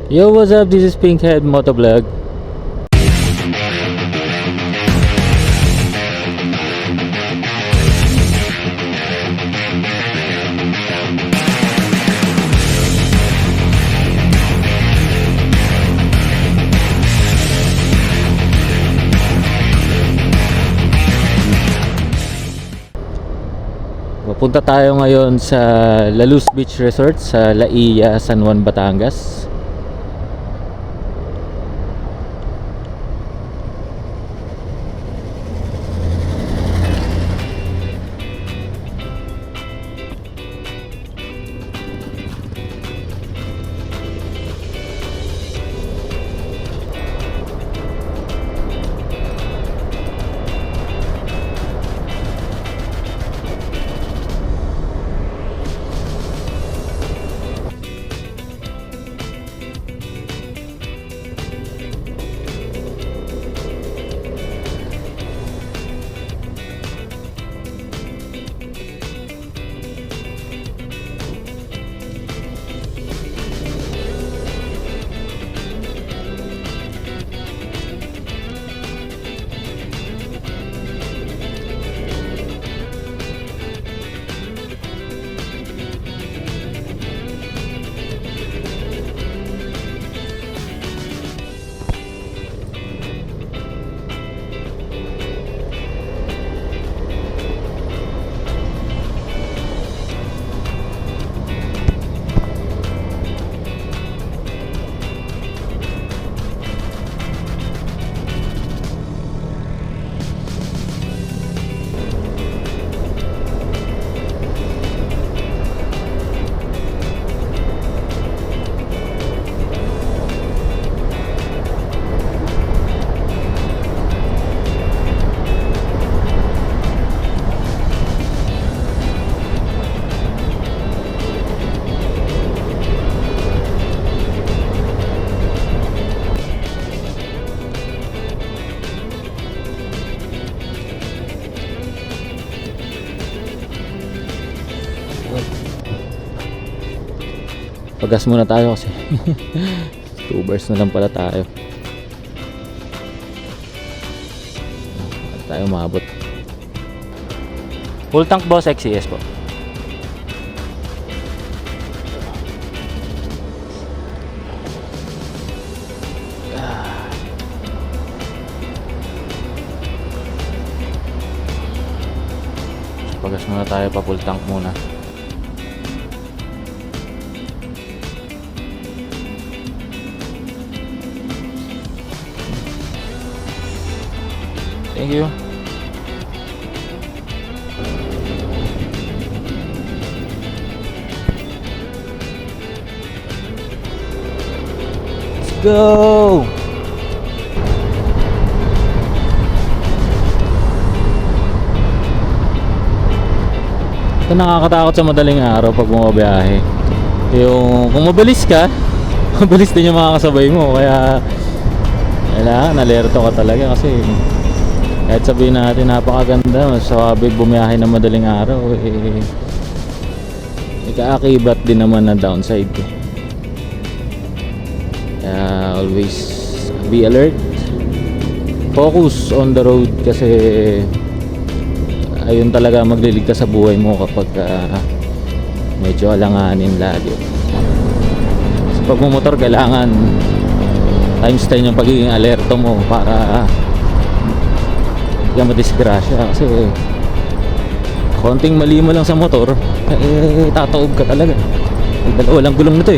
Yo, what's up? This is Pinkhead Motovlog. Pupunta tayo ngayon sa La Luz Beach Resort sa Laia, San Juan, Batangas. Pagas muna tayo kasi 2 bars na lang pala tayo. Hindi tayo maabot. Full tank boss, XCS po. Pagas muna tayo, pa full tank muna. Thank you. Let's go. Ito nakakatakot sa madaling araw pag bumabiyahe. Yung kung mabilis ka, mabilis din yung mga kasabay mo, kaya kailangan alerto ka talaga kasi kahit sabihin natin napakaganda, masasabi bumiyahe na madaling araw, ikaakibat din naman na downside. Kaya always be alert, focus on the road kasi ayun talaga magliligtas sa buhay mo kapag medyo alanganin lagi. Sa pagmumotor kailangan times 10 yung pagiging alerto mo para hindi ka madisgrasya kasi konting mali mo lang sa motor tataob ka talaga. Dalawa lang gulong nito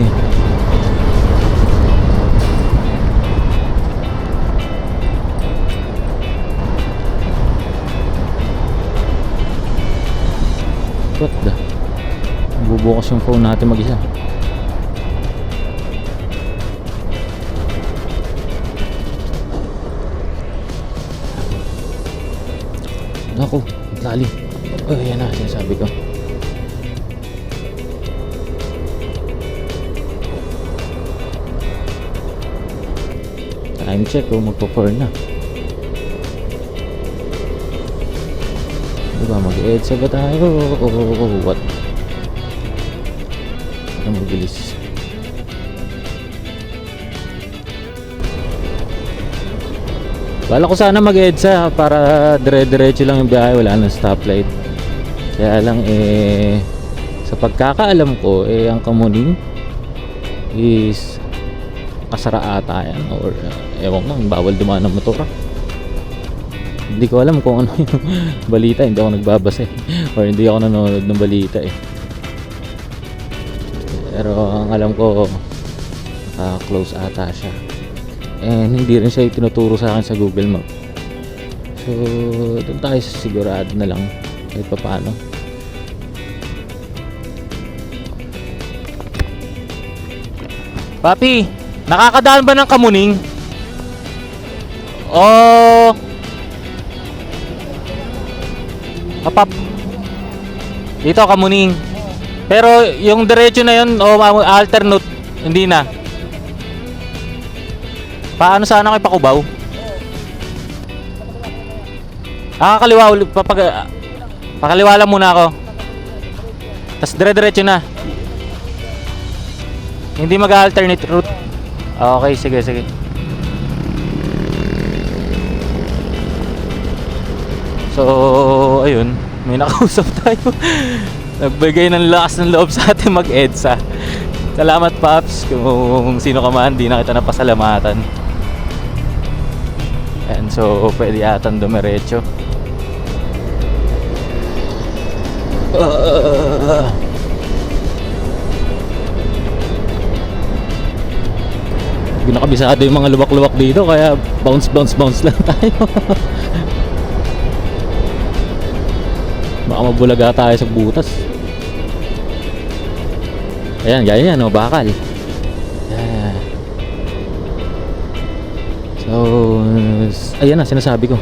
What the? Bubukas yung phone natin mag-isa. Naku, lalim. Oh, yan na, sinasabi ko. Time check, magpo-4 na. Diba, mag-EDSA ba tayo? What? Ano magbilis? Bala ko sana mag-EDSA para dire-diretso lang yung biyahe, wala nang stoplight. Kaya lang sa pagkakaalam ko ang Kamuning is kasara ata yan, or ewan ko, bawal dumaan ng motor. Hindi ko alam kung ano yung balita, hindi ako nagbabasa or hindi ako nanonood ng balita Pero ang alam ko close ata siya, and hindi rin siya itinuturo sa akin sa Google Map. So doon tayo sigurado na lang kahit pa paano. Papi, nakakadaan ba ng Kamuning? O Kapap dito Kamuning. Pero yung diretso na yun o alternate, hindi na. Paano sana kay Pakubaw? Kaliwa ulit, pakaliwa lang muna ako. Tapos dire-diretso na. Hindi mag-alternate route. Okay, sige, sige. So, ayun, may nakausap tayo. Nagbigay ng lakas ng loob sa atin mag-EDSA. Salamat, Paps, kung sino ka man, di na kita napasalamatan. And so, pwede yatang dumiretso. Hindi nakabisado yung mga luwak-luwak dito, kaya bounce lang tayo. Baka mabulaga tayo sa butas. Ayan, gaya yan, bakal. Yeah. So, ayan na, sinasabi ko.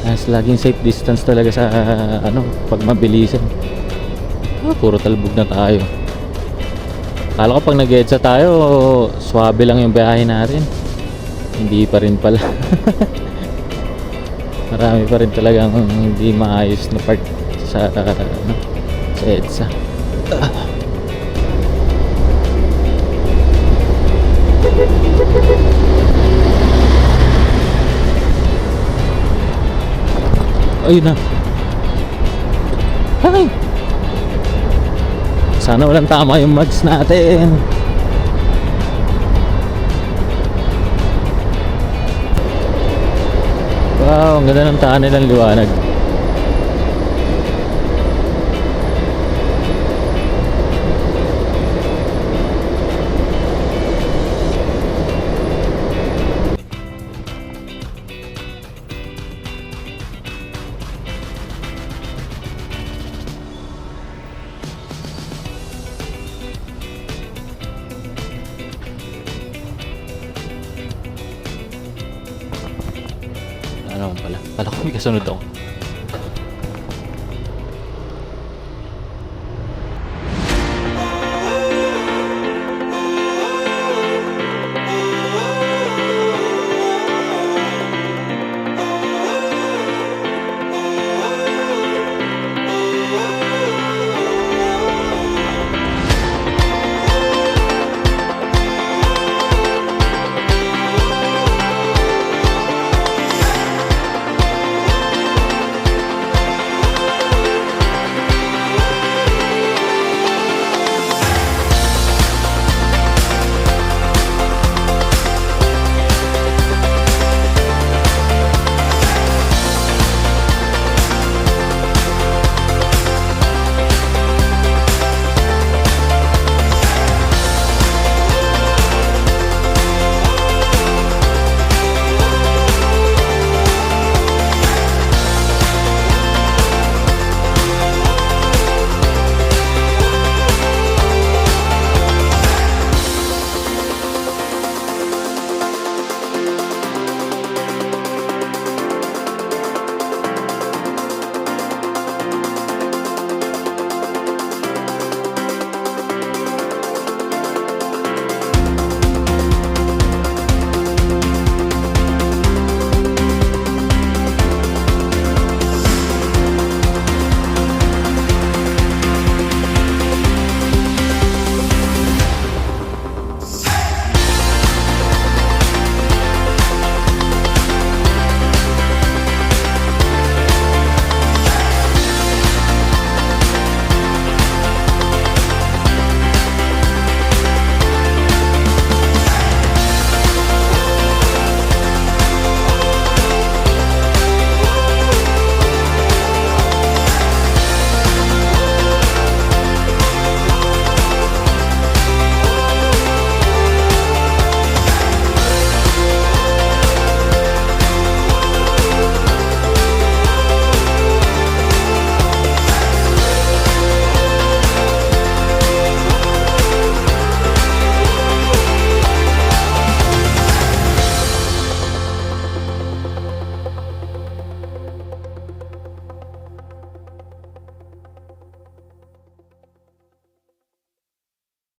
As laging safe distance talaga sa pag mabilisan. Puro talbog na tayo. Akala ko pag nag-EDSA tayo, swabe lang yung biyahe natin. Hindi pa rin pala. Marami pa rin talagang hindi maayos na part sa EDSA. Ayun na. Ay! Sana walang tama yung mags natin. Wow, ang ganda ng tunnel, ang liwanag. Ano pala? Pala ko may kasunod ako.